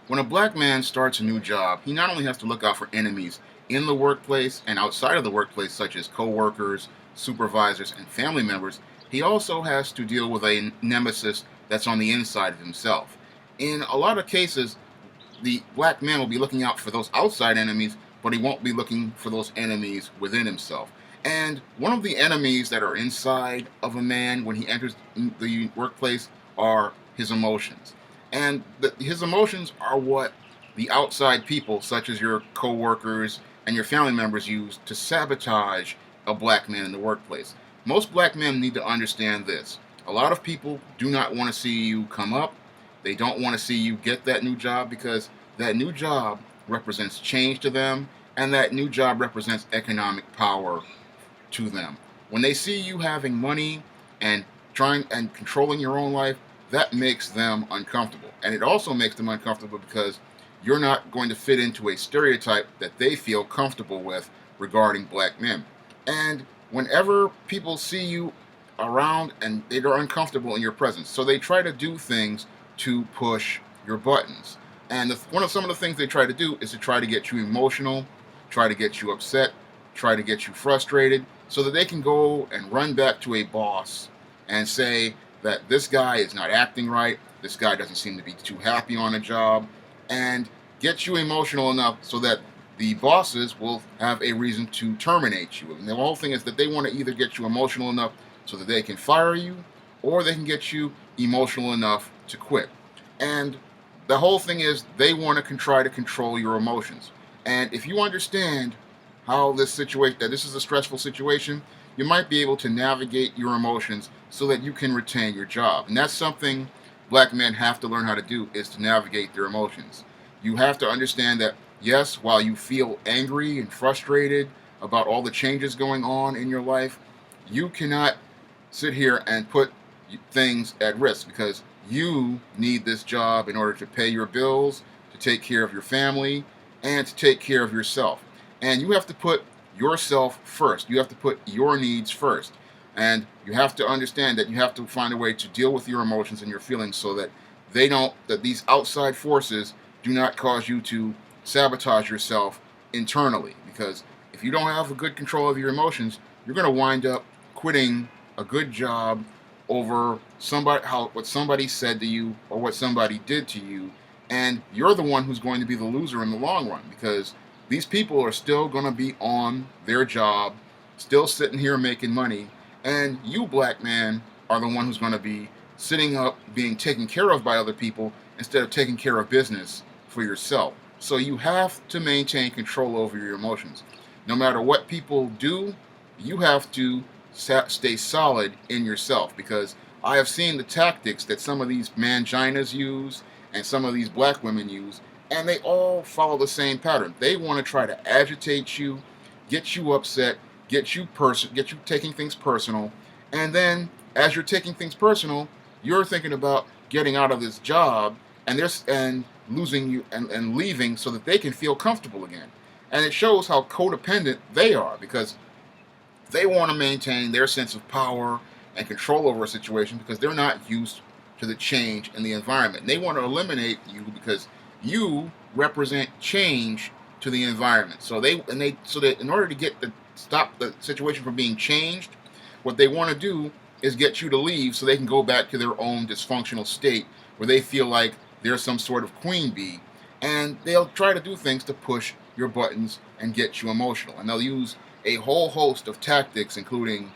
When a black man starts a new job, he not only has to look out for enemies in the workplace and outside of the workplace, such as coworkers, supervisors, and family members, he also has to deal with a nemesis that's on the inside of himself. In a lot of cases, the black man will be looking out for those outside enemies, but he won't be looking for those enemies within himself. And one of the enemies that are inside of a man when he enters the workplace are his emotions. And his emotions are what the outside people, such as your coworkers and your family members, use to sabotage a black man in the workplace. Most black men need to understand this. A lot of people do not want to see you come up. They don't want to see you get that new job because that new job represents change to them, and that new job represents economic power to them. When they see you having money and trying and controlling your own life, that makes them uncomfortable. And it also makes them uncomfortable because you're not going to fit into a stereotype that they feel comfortable with regarding black men. And whenever people see you around and they're uncomfortable in your presence, so they try to do things to push your buttons. And one of some of the things they try to do is to try to get you emotional, try to get you upset, try to get you frustrated, so that they can go and run back to a boss and say that this guy is not acting right, this guy doesn't seem to be too happy on a job, and get you emotional enough so that the bosses will have a reason to terminate you. And the whole thing is that they want to either get you emotional enough so that they can fire you, or they can get you emotional enough to quit. And the whole thing is they want to try to control your emotions. And if you understand how this situation, that this is a stressful situation, you might be able to navigate your emotions so that you can retain your job. And that's something black men have to learn how to do, is to navigate their emotions. You have to understand that, yes, while you feel angry and frustrated about all the changes going on in your life, you cannot sit here and put things at risk because you need this job in order to pay your bills, to take care of your family, and to take care of yourself. And you have to put yourself first. You have to put your needs first. And you have to understand that you have to find a way to deal with your emotions and your feelings so that that these outside forces do not cause you to sabotage yourself internally. Because if you don't have a good control of your emotions, you're going to wind up quitting a good job over what somebody said to you or what somebody did to you, and you're the one who's going to be the loser in the long run because these people are still going to be on their job, still sitting here making money, and you, black man, are the one who's going to be sitting up being taken care of by other people instead of taking care of business for yourself. So you have to maintain control over your emotions. No matter what people do, you have to stay solid in yourself because I have seen the tactics that some of these manginas use and some of these black women use, and they all follow the same pattern. They want to try to agitate you, get you upset, get you taking things personal, and then as you're taking things personal, you're thinking about getting out of this job and losing you and leaving so that they can feel comfortable again. And it shows how codependent they are because they want to maintain their sense of power and control over a situation because they're not used to the change in the environment. And they want to eliminate you because you represent change to the environment. So that in order to stop the situation from being changed, what they want to do is get you to leave so they can go back to their own dysfunctional state where they feel like they're some sort of queen bee, and they'll try to do things to push your buttons and get you emotional. And they'll use a whole host of tactics, including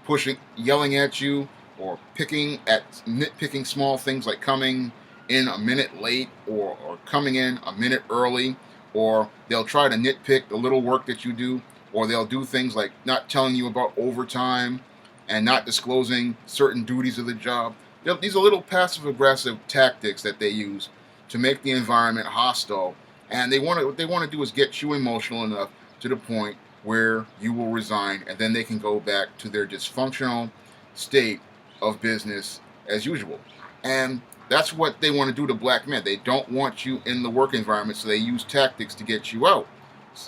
pushing, yelling at you, or nitpicking small things like coming in a minute late or coming in a minute early, or they'll try to nitpick the little work that you do, or they'll do things like not telling you about overtime and not disclosing certain duties of the job. These are little passive-aggressive tactics that they use to make the environment hostile, and what they want to do is get you emotional enough to the point where you will resign, and then they can go back to their dysfunctional state of business as usual. And that's what they want to do to black men. They don't want you in the work environment, so they use tactics to get you out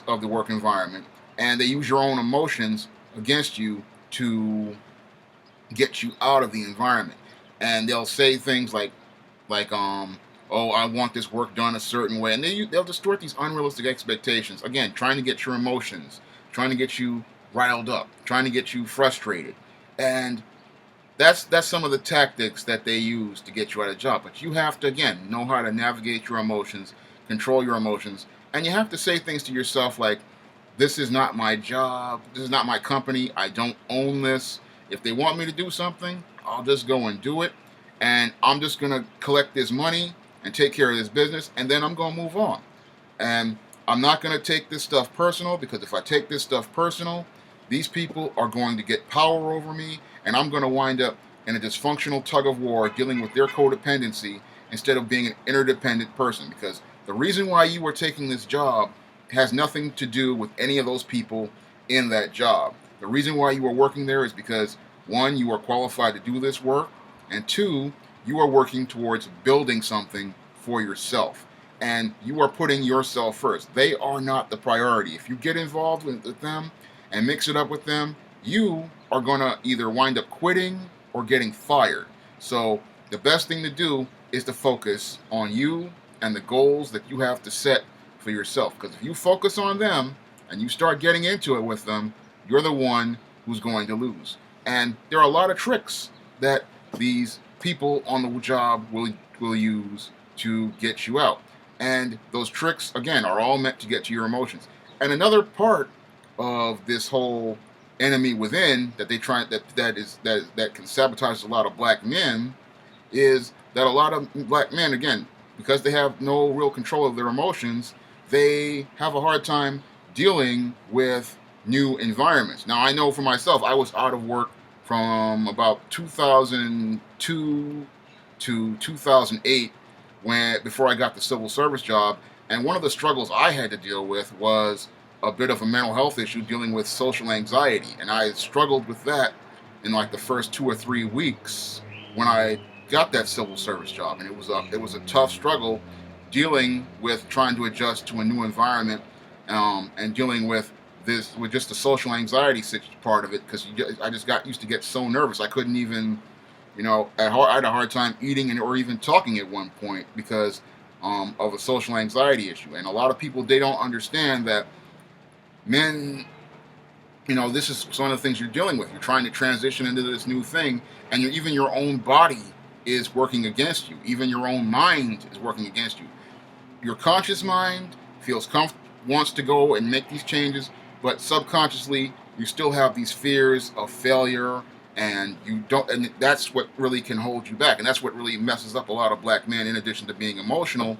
of the work environment, and they use your own emotions against you to get you out of the environment. And they'll say things like oh, I want this work done a certain way, and they'll distort these unrealistic expectations. Again, trying to get your emotions, trying to get you riled up, trying to get you frustrated, and that's some of the tactics that they use to get you out of job. But you have to, again, know how to navigate your emotions, control your emotions, and you have to say things to yourself like, this is not my job, this is not my company, I don't own this. If they want me to do something, I'll just go and do it, and I'm just going to collect this money and take care of this business, and then I'm going to move on. And I'm not going to take this stuff personal, because if I take this stuff personal, these people are going to get power over me, and I'm going to wind up in a dysfunctional tug of war dealing with their codependency instead of being an interdependent person. Because the reason why you are taking this job has nothing to do with any of those people in that job. The reason why you are working there is because, one, you are qualified to do this work, and two, you are working towards building something for yourself. And you are putting yourself first. They are not the priority. If you get involved with them and mix it up with them, you are going to either wind up quitting or getting fired. So the best thing to do is to focus on you and the goals that you have to set for yourself. Because if you focus on them and you start getting into it with them, you're the one who's going to lose. And there are a lot of tricks that these people on the job will use to get you out. And those tricks, again, are all meant to get to your emotions. And another part of this whole enemy within that they try that can sabotage a lot of black men is that a lot of black men, again, because they have no real control of their emotions, they have a hard time dealing with new environments. Now, I know for myself, I was out of work from about 2002 to 2008, before I got the civil service job. And one of the struggles I had to deal with was a bit of a mental health issue, dealing with social anxiety. And I struggled with that in like the first 2 or 3 weeks when I got that civil service job. And it was a tough struggle dealing with trying to adjust to a new environment, and dealing with just the social anxiety part of it, because I just got used to get so nervous. I couldn't even, I had a hard time eating or even talking at one point because of a social anxiety issue. And a lot of people, they don't understand that men, this is one of the things you're dealing with. You're trying to transition into this new thing, and even your own body is working against you. Even your own mind is working against you. Your conscious mind wants to go and make these changes, but subconsciously you still have these fears of failure, and you don't. And that's what really can hold you back, and that's what really messes up a lot of black men. In addition to being emotional,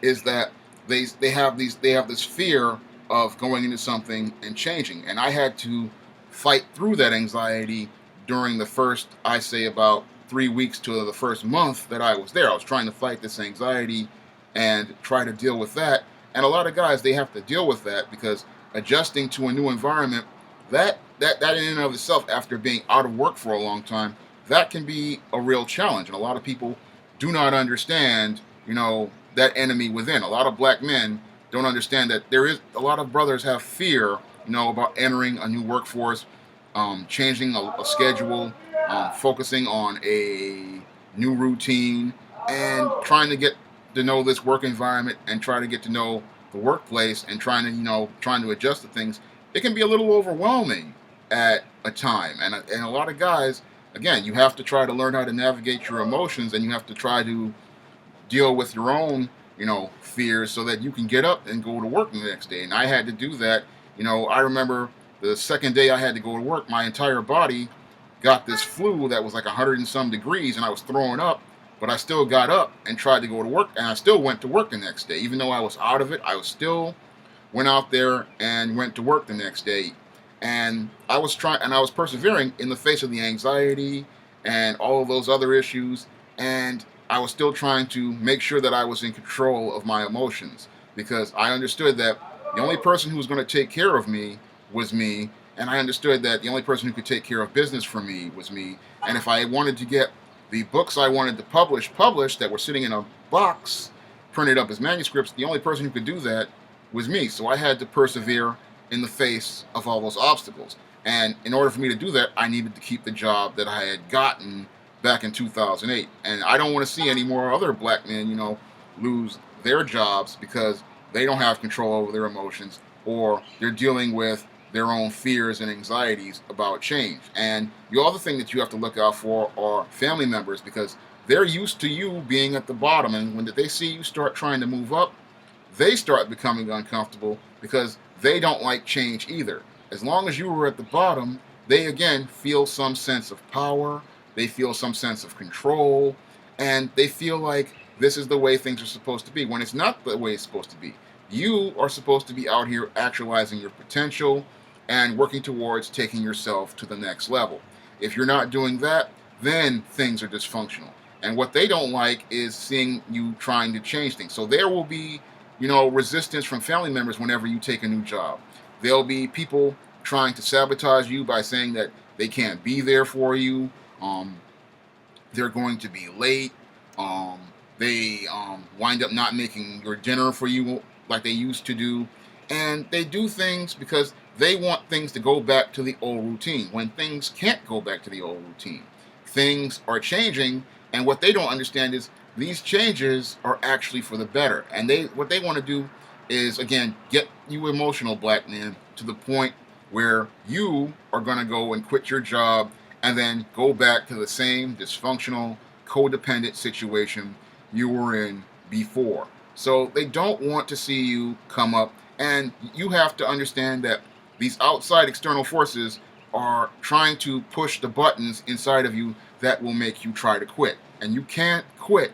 is that they have this fear of going into something and changing. And I had to fight through that anxiety during the first, I say, about 3 weeks to the first month that I was there. I was trying to fight this anxiety and try to deal with that. And a lot of guys, they have to deal with that, because adjusting to a new environment, that in and of itself, after being out of work for a long time, that can be a real challenge. And a lot of people do not understand, that enemy within. A lot of black men don't understand that a lot of brothers have fear, about entering a new workforce, changing a schedule, focusing on a new routine, and trying to get to know this work environment and try to get to know the workplace, and trying to adjust to things. It can be a little overwhelming at a time. And a lot of guys, again, you have to try to learn how to navigate your emotions, and you have to try to deal with your own, fears, so that you can get up and go to work the next day. And I had to do that. I remember the second day I had to go to work, my entire body got this flu that was like 100 and some degrees, and I was throwing up, but I still got up and tried to go to work, and I still went to work the next day. Even though I was out of it, I was still went out there and went to work the next day. And I was persevering in the face of the anxiety and all of those other issues. And I was still trying to make sure that I was in control of my emotions, because I understood that the only person who was going to take care of me was me. And I understood that the only person who could take care of business for me was me. And if I wanted to get the books I wanted to published that were sitting in a box, printed up as manuscripts, the only person who could do that was me. So I had to persevere in the face of all those obstacles. And in order for me to do that, I needed to keep the job that I had gotten back in 2008. And I don't want to see any more other black men, lose their jobs because they don't have control over their emotions, or they're dealing with their own fears and anxieties about change. And the other thing that you have to look out for are family members, because they're used to you being at the bottom, and when they see you start trying to move up, they start becoming uncomfortable because they don't like change either. As long as you were at the bottom, they again feel some sense of power, they feel some sense of control, and they feel like this is the way things are supposed to be when it's not the way it's supposed to be. You are supposed to be out here actualizing your potential and working towards taking yourself to the next level. If you're not doing that, then things are dysfunctional. And what they don't like is seeing you trying to change things. So there will be, resistance from family members whenever you take a new job. There'll be people trying to sabotage you by saying that they can't be there for you. Um, they're going to be late. They wind up not making your dinner for you like they used to do. And they do things because they want things to go back to the old routine when things can't go back to the old routine. Things are changing, and what they don't understand is these changes are actually for the better. And what they want to do is, again, get you emotional, black man, to the point where you are going to go and quit your job and then go back to the same dysfunctional, codependent situation you were in before. So they don't want to see you come up, and you have to understand that these outside external forces are trying to push the buttons inside of you that will make you try to quit. And you can't quit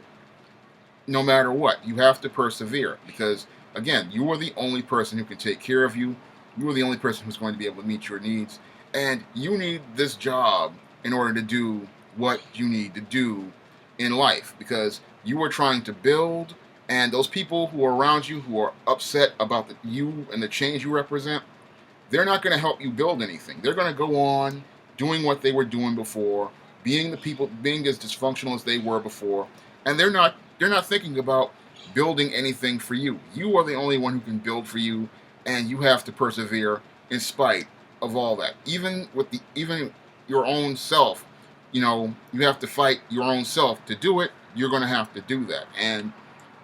no matter what. You have to persevere because, again, you are the only person who can take care of you. You are the only person who's going to be able to meet your needs. And you need this job in order to do what you need to do in life, because you are trying to build, and those people who are around you who are upset about you and the change you represent, they're not going to help you build anything. They're going to go on doing what they were doing before, being as dysfunctional as they were before, and they're not thinking about building anything for you. You are the only one who can build for you, and you have to persevere in spite of all that. Even your own self, you have to fight your own self to do it. You're going to have to do that. And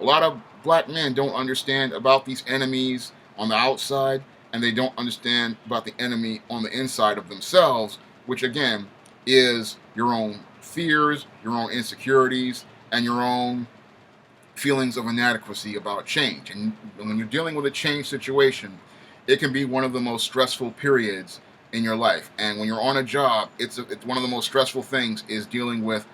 a lot of black men don't understand about these enemies on the outside, and they don't understand about the enemy on the inside of themselves, which again is your own fears, your own insecurities, and your own feelings of inadequacy about change. And when you're dealing with a change situation, it can be one of the most stressful periods in your life. And when you're on a job, it's one of the most stressful things is dealing with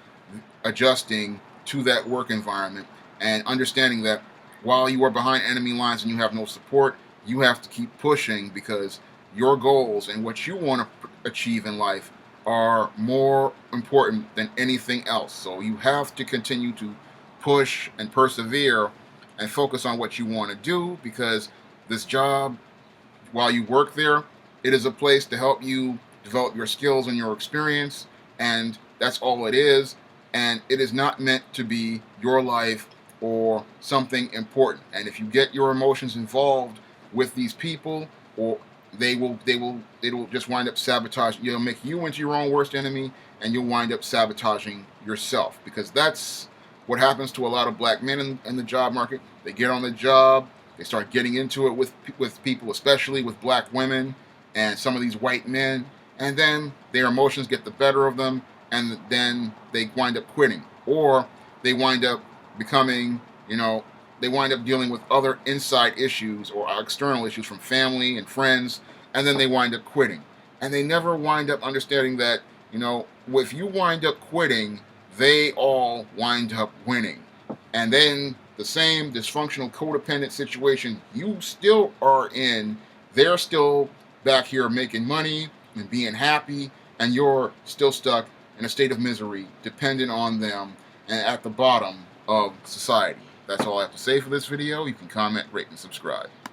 adjusting to that work environment and understanding that while you are behind enemy lines and you have no support, you have to keep pushing because your goals and what you want to achieve in life are more important than anything else. So you have to continue to push and persevere and focus on what you want to do, because this job, while you work there, it is a place to help you develop your skills and your experience, and that's all it is. And it is not meant to be your life or something important. And if you get your emotions involved with these people, or they will just wind up sabotaging. You'll make you into your own worst enemy, and you'll wind up sabotaging yourself, because that's what happens to a lot of black men in the job market. They get on the job, they start getting into it with people, especially with black women and some of these white men, and then their emotions get the better of them, and then they wind up quitting, or they wind up becoming, they wind up dealing with other inside issues or external issues from family and friends, and then they wind up quitting. And they never wind up understanding that, if you wind up quitting, they all wind up winning. And then the same dysfunctional codependent situation you still are in, they're still back here making money and being happy, and you're still stuck in a state of misery, dependent on them and at the bottom of society. That's all I have to say for this video. You can comment, rate, and subscribe.